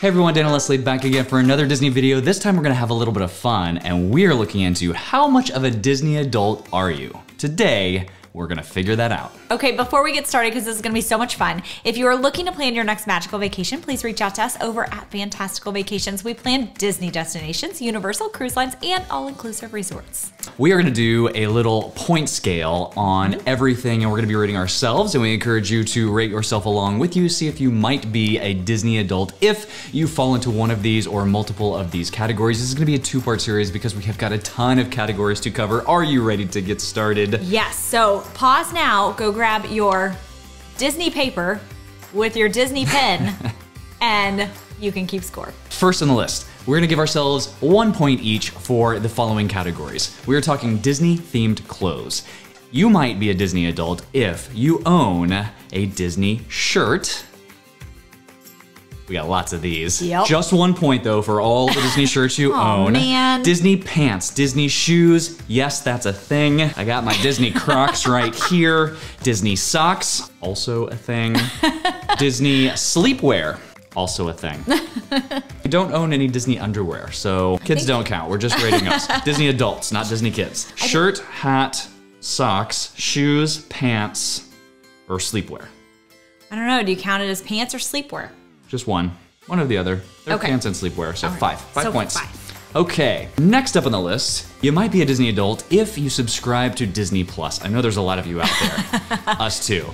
Hey everyone, Dan and Leslie back again for another Disney video. This time we're gonna have a little bit of fun and we're looking into how much of a Disney adult are you? Today, we're gonna figure that out. Okay, before we get started, because this is gonna be so much fun, if you are looking to plan your next magical vacation, please reach out to us over at Fantastical Vacations. We plan Disney destinations, Universal cruise lines, and all-inclusive resorts. We are gonna do a little point scale on everything and we're gonna be rating ourselves, and we encourage you to rate yourself along with you, see if you might be a Disney adult if you fall into one of these or multiple of these categories. This is gonna be a two-part series because we have got a ton of categories to cover. Are you ready to get started? Yes, so pause now, go grab your Disney paper with your Disney pen, and you can keep score. First on the list, we're gonna give ourselves 1 point each for the following categories. We're talking Disney themed clothes. You might be a Disney adult if you own a Disney shirt. We got lots of these. Yep. Just 1 point though for all the Disney shirts you own. Man. Disney pants, Disney shoes, yes, that's a thing. I got my Disney Crocs right here. Disney socks, also a thing. Disney sleepwear, also a thing. We don't own any Disney underwear, so kids don't count. We're just rating us. Disney adults, not Disney kids. Shirt, hat, socks, shoes, pants, or sleepwear. I don't know, do you count it as pants or sleepwear? Just one or the other. They're Okay. pants and sleepwear, so All right. five points. 5. Okay, next up on the list, you might be a Disney adult if you subscribe to Disney Plus. I know there's a lot of you out there. Us too.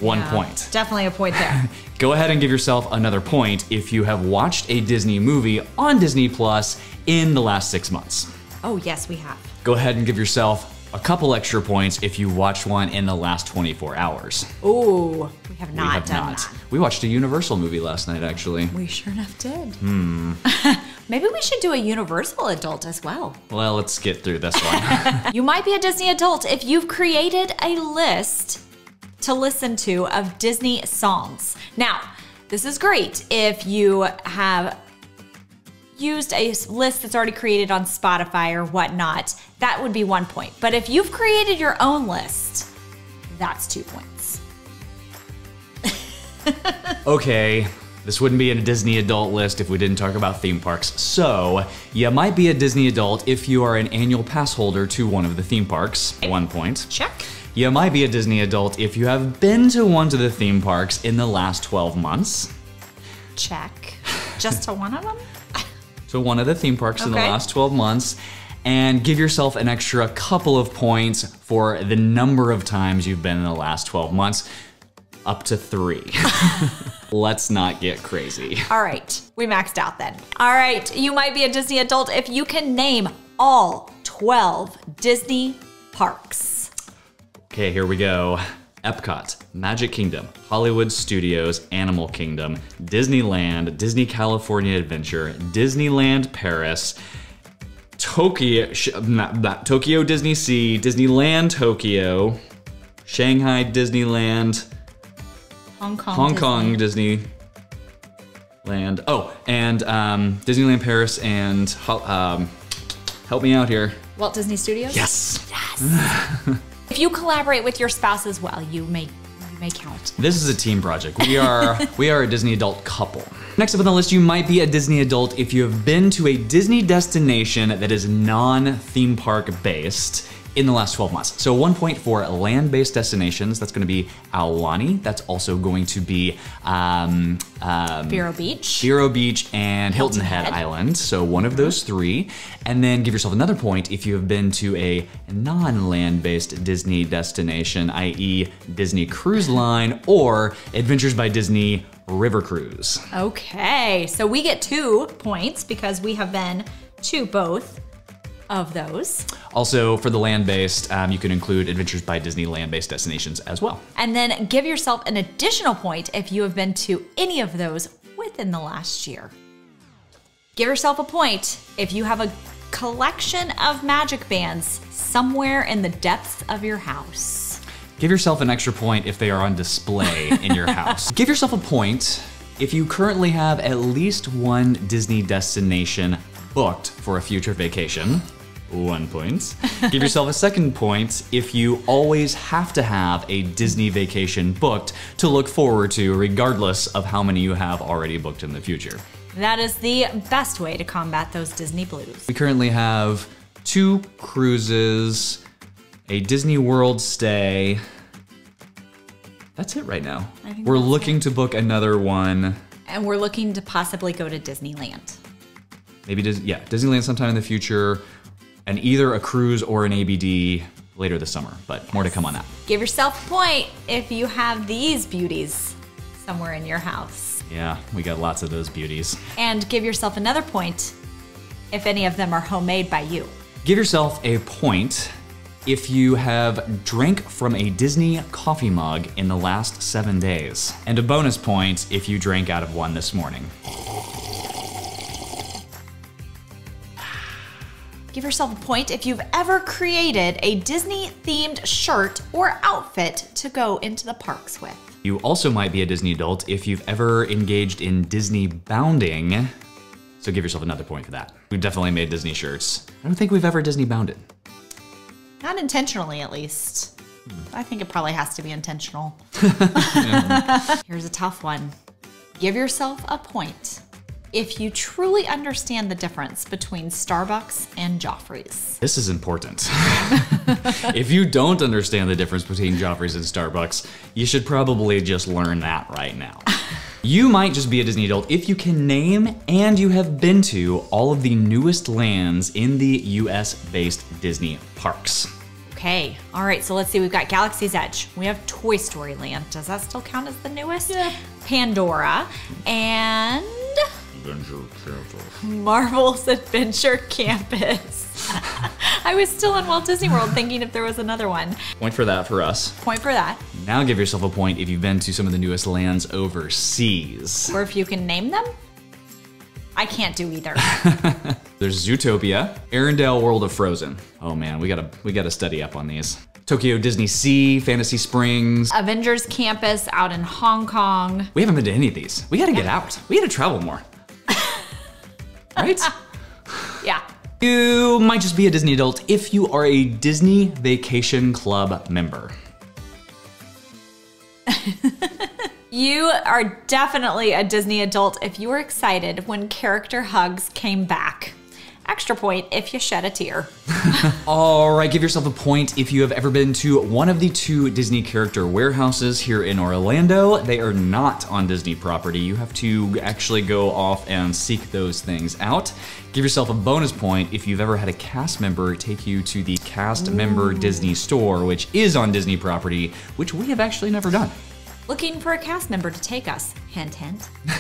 1 point. Definitely a point there. Go ahead and give yourself another point if you have watched a Disney movie on Disney Plus in the last 6 months. Oh yes, we have. Go ahead and give yourself a couple extra points if you watched one in the last 24 hours. Ooh, we have not done that. We watched a Universal movie last night, actually. We sure enough did. Maybe we should do a Universal adult as well. Well, let's get through this one. You might be a Disney adult if you've created a list to listen to of Disney songs. Now, this is great if you have used a list that's already created on Spotify or whatnot. That would be 1 point. But if you've created your own list, that's 2 points. Okay, this wouldn't be in a Disney adult list if we didn't talk about theme parks. So, you might be a Disney adult if you are an annual pass holder to one of the theme parks. 1 point. Check. You might be a Disney adult if you have been to one of the theme parks in the last 12 months. Check. Just to one of them? So one of the theme parks in the last 12 months, and give yourself an extra couple of points for the number of times you've been in the last 12 months, up to 3. Let's not get crazy. All right, we maxed out then. All right, you might be a Disney adult if you can name all 12 Disney parks. Okay, here we go. Epcot, Magic Kingdom, Hollywood Studios, Animal Kingdom, Disneyland, Disney California Adventure, Disneyland Paris, Tokyo Disney Sea, Disneyland Tokyo, Shanghai Disneyland, Hong Kong Disneyland. Oh, and Disneyland Paris and help me out here. Walt Disney Studios? Yes. Yes. If you collaborate with your spouse as well, you may count. This is a team project. We are a Disney adult couple. Next up on the list, you might be a Disney adult if you have been to a Disney destination that is non-theme park based in the last 12 months. So 1 point for land-based destinations. That's gonna be Aulani. That's also going to be Vero Beach and Hilton Head Island. So one of those 3. And then give yourself another point if you have been to a non-land-based Disney destination, i.e. Disney Cruise Line or Adventures by Disney River Cruise. Okay, so we get 2 points because we have been to both of those. Also, for the land-based, you can include Adventures by Disney land-based destinations as well. And then give yourself an additional point if you have been to any of those within the last year. Give yourself a point if you have a collection of magic bands somewhere in the depths of your house. Give yourself an extra point if they are on display in your house. Give yourself a point if you currently have at least one Disney destination booked for a future vacation. 1 point. Give yourself a second point if you always have to have a Disney vacation booked to look forward to, regardless of how many you have already booked in the future. That is the best way to combat those Disney blues. We currently have 2 cruises, a Disney World stay. That's it right now. We're looking to book another one. And we're looking to possibly go to Disneyland. Maybe, Disneyland sometime in the future, and either a cruise or an ABD later this summer, but more to come on that. Give yourself a point if you have these beauties somewhere in your house. Yeah, we got lots of those beauties. And give yourself another point if any of them are homemade by you. Give yourself a point if you have drank from a Disney coffee mug in the last 7 days. And a bonus point if you drank out of one this morning. Give yourself a point if you've ever created a Disney-themed shirt or outfit to go into the parks with. You also might be a Disney adult if you've ever engaged in Disney bounding. So give yourself another point for that. We've definitely made Disney shirts. I don't think we've ever Disney bounded. Not intentionally, at least. I think it probably has to be intentional. Here's a tough one. Give yourself a point if you truly understand the difference between Starbucks and Joffrey's. This is important. If you don't understand the difference between Joffrey's and Starbucks, you should probably just learn that right now. You might just be a Disney adult if you can name and you have been to all of the newest lands in the US-based Disney parks. Okay, all right, so let's see, we've got Galaxy's Edge. We have Toy Story Land. Does that still count as the newest? Yeah. Pandora, and Marvel's Adventure Campus. I was still in Walt Disney World thinking if there was another one. Point for that for us. Point for that. Now give yourself a point if you've been to some of the newest lands overseas. Or if you can name them. I can't do either. There's Zootopia, Arendelle World of Frozen. Oh man, we gotta study up on these. Tokyo Disney Sea, Fantasy Springs. Avengers Campus out in Hong Kong. We haven't been to any of these. We gotta get out. We gotta travel more. Right? Yeah. You might just be a Disney adult if you are a Disney Vacation Club member. You are definitely a Disney adult if you were excited when character hugs came back. Extra point if you shed a tear. All right, give yourself a point if you have ever been to one of the 2 Disney character warehouses here in Orlando. They are not on Disney property. You have to actually go off and seek those things out. Give yourself a bonus point if you've ever had a cast member take you to the cast member Disney store, which is on Disney property, which we have actually never done. Looking for a cast member to take us. Hint, hint. I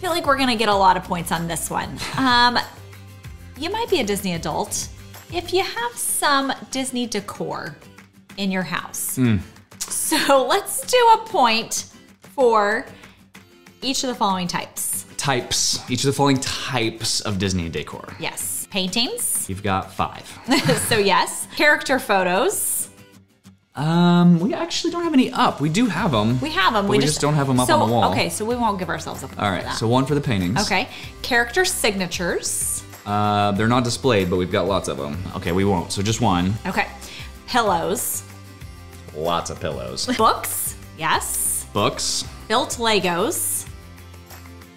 feel like we're gonna get a lot of points on this one. You might be a Disney adult if you have some Disney decor in your house. So let's do a point for each of the following types. Each of the following types of Disney decor. Yes. Paintings. You've got 5. So yes. Character photos. We actually don't have any up. We do have them. We have them. But we just don't have them up on the wall. Okay, so we won't give ourselves a point All right, for that. so 1 for the paintings. Okay. Character signatures. They're not displayed, but we've got lots of them. Okay, we won't, so just 1. Okay. Pillows. Lots of pillows. Books. Yes. Books. Built Legos.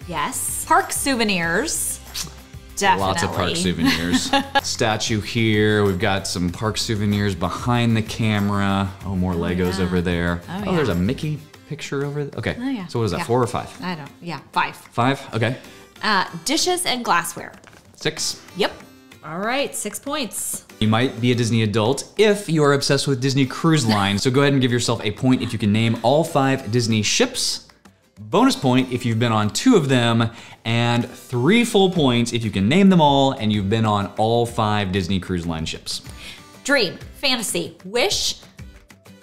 Yes. Park souvenirs. Definitely. Lots of park souvenirs. Statue here. We've got some park souvenirs behind the camera. Oh, more Legos over there. Oh, there's a Mickey picture over there. Okay. Oh, yeah. So what is that, 4 or 5? I don't, yeah, 5. 5? Okay. Dishes and glassware. 6. Yep. All right, 6 points. You might be a Disney adult if you are obsessed with Disney Cruise Line. So go ahead and give yourself a point if you can name all 5 Disney ships. Bonus point if you've been on 2 of them, and 3 full points if you can name them all and you've been on all 5 Disney Cruise Line ships. Dream, fantasy, wish,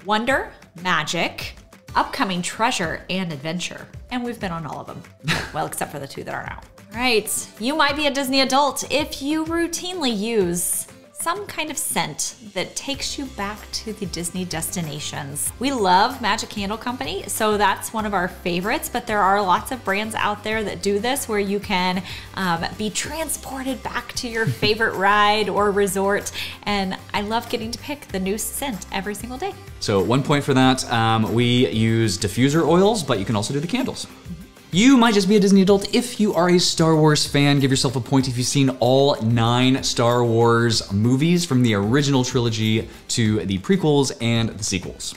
wonder, magic, upcoming treasure, and adventure. And we've been on all of them. Well, except for the 2 that are out. All right, you might be a Disney adult if you routinely use some kind of scent that takes you back to the Disney destinations. We love Magic Candle Company, so that's one of our favorites, but there are lots of brands out there that do this where you can be transported back to your favorite ride or resort, and I love getting to pick the new scent every single day. So 1 point for that. We use diffuser oils, but you can also do the candles. You might just be a Disney adult if you are a Star Wars fan. Give yourself a point if you've seen all 9 Star Wars movies from the original trilogy to the prequels and the sequels.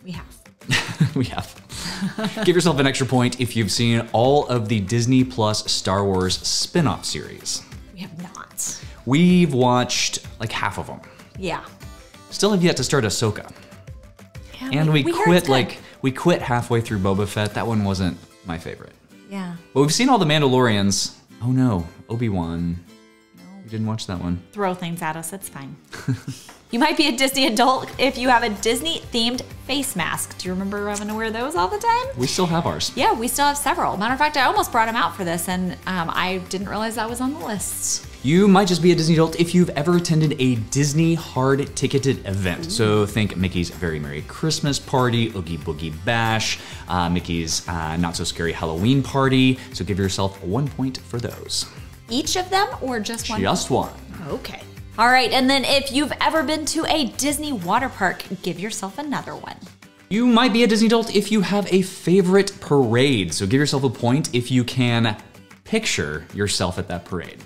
We have. We have. Give yourself an extra point if you've seen all of the Disney Plus Star Wars spin-off series. We have not. We've watched like half of them. Yeah. Still have yet to start Ahsoka. Yeah, And we heard quit it's good. we quit halfway through Boba Fett. That one wasn't my favorite. Yeah. But we've seen all the Mandalorians. Oh no, Obi-Wan. No. We didn't watch that one. Throw things at us, it's fine. You might be a Disney adult if you have a Disney-themed face mask. Do you remember having to wear those all the time? We still have ours. Yeah, we still have several. Matter of fact, I almost brought them out for this, and I didn't realize that was on the list. You might just be a Disney adult if you've ever attended a Disney hard-ticketed event. Ooh. So think Mickey's Very Merry Christmas Party, Oogie Boogie Bash, Mickey's Not So Scary Halloween Party. So give yourself 1 point for those. Each of them or just one? Just one. Okay. All right, and then if you've ever been to a Disney water park, give yourself another one. You might be a Disney adult if you have a favorite parade. So give yourself a point if you can picture yourself at that parade.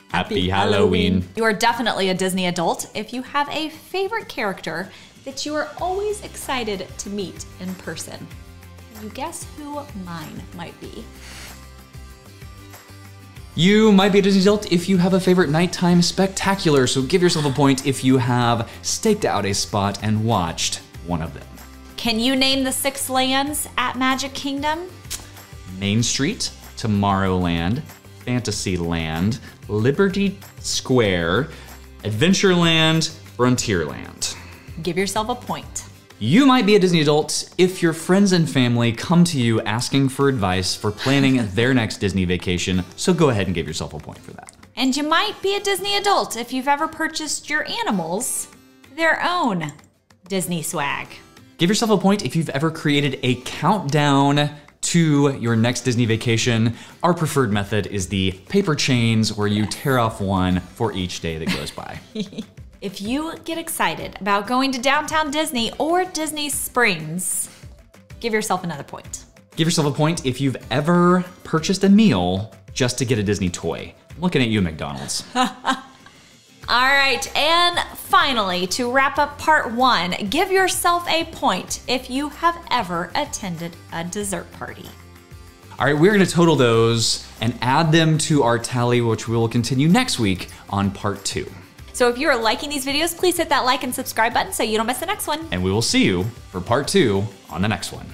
Happy Halloween. You are definitely a Disney adult if you have a favorite character that you are always excited to meet in person. Can you guess who mine might be? You might be a Disney adult if you have a favorite nighttime spectacular, so give yourself a point if you have staked out a spot and watched one of them. Can you name the 6 lands at Magic Kingdom? Main Street, Tomorrowland, Fantasyland, Liberty Square, Adventureland, Frontierland. Give yourself a point. You might be a Disney adult if your friends and family come to you asking for advice for planning their next Disney vacation, so go ahead and give yourself a point for that. And you might be a Disney adult if you've ever purchased your animals their own Disney swag. Give yourself a point if you've ever created a countdown to your next Disney vacation. Our preferred method is the paper chains where you tear off one for each day that goes by. If you get excited about going to Downtown Disney or Disney Springs, give yourself another point. Give yourself a point if you've ever purchased a meal just to get a Disney toy. I'm looking at you, McDonald's. All right, and finally, to wrap up part 1, give yourself a point if you have ever attended a dessert party. All right, we're gonna total those and add them to our tally, which we will continue next week on part 2. So if you're liking these videos, please hit that like and subscribe button so you don't miss the next one. And we will see you for part 2 on the next one.